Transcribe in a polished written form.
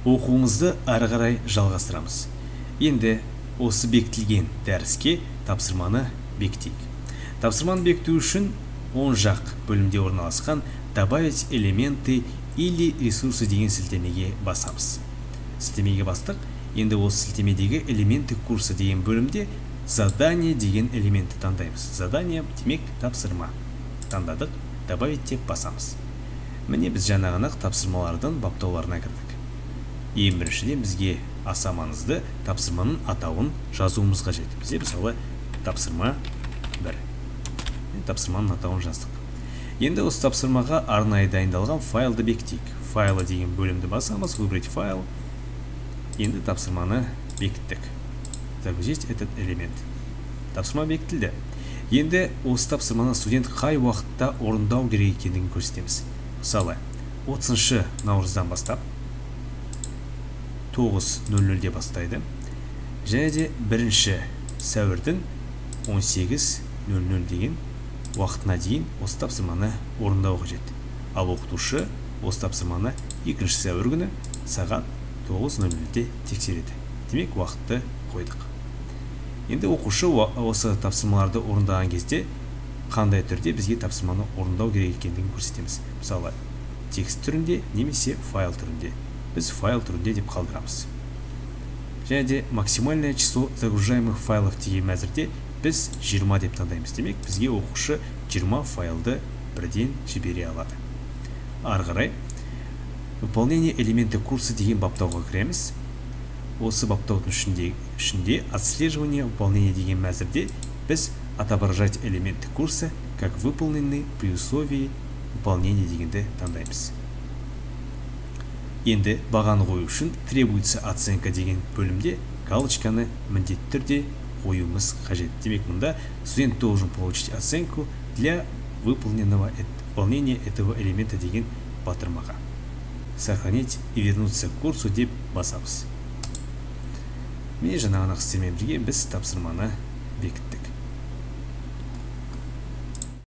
Оқуымызды ары қарай жалғастырамыз. Енді осы бекітілген дәріске тапсырманы бекітейік. Тапсырманы бекіту үшін оң жақ бөлімде орналасқан «Добавить элементы или ресурсы» деген сілтемеге басамыз. Сілтемеге бастық. Енді осы сілтемедегі элементы курсы деген бөлімде задание деген элементті таңдаймыз. Задание демек тапсырма. Таңдадық, добавить деп басамыз. Міне біз жаңағынақ тапсырмалардың баптауларына кірдік. Ең біріншіден бізге аса маңызды тапсырманың атауын жазуымыз қажет. Бізде мысалы тапсырма 1. Тапсырманың атауын жаздық. Енді осы тапсырмаға арнайы дайындалған файлды бекітейік. Файлы деген бөлімді басамыз, выбрать файл. Енді тапсырманы бекіттік. Загрузить этот элемент. Тапсырма бекітілді. Енді осы тапсырманы студент қай уақытта орындау керек екендігін көрсетеміз. Мысалы, 30 наурыздан бастап 9:00-де бастайды. Және де 1 сәуірдің 18:00 деген уақытына дейін осы тапсырманы орындау қажет. Ал оқытушы осы тапсырманы 2 сәуір күні сағат 9:00-де тексереді. Демек, уақытты қойдық. Енді оқушы осы тапсырмаларды орындаған кезде қандай түрде бізге тапсырманы орындау керек екендігін көрсетеміз. Мысалы, текст түрінде немесе файл түрінде. Біз файл түрінде деп қалдырамыз. Және де максимальное число загружаемых файлов деген мәзірде біз 20 деп таңдаймыз. Демек, бізге оқушы 20 файлды бірден жібере алады. Ары қарай выполнение элементы курса деген баптауға кіреміз. Осы баптаудың ішінде отслеживание выполнения деген мәзірде біз отображать элементы курса как выполненный при условии выполнения дегенді таңдаймыз. Енді бағаны қою үшін требуется оценка деген бөлімде галочканы міндетті түрде қоюымыз қажет. Демек, мұнда студент должен получить оценку для выполнения этого элемента деген батырмаға. Сохранить и вернуться к курсу деп басамыз. Міне жаңағынақ істермен бірге біз тапсырманы бекіттік.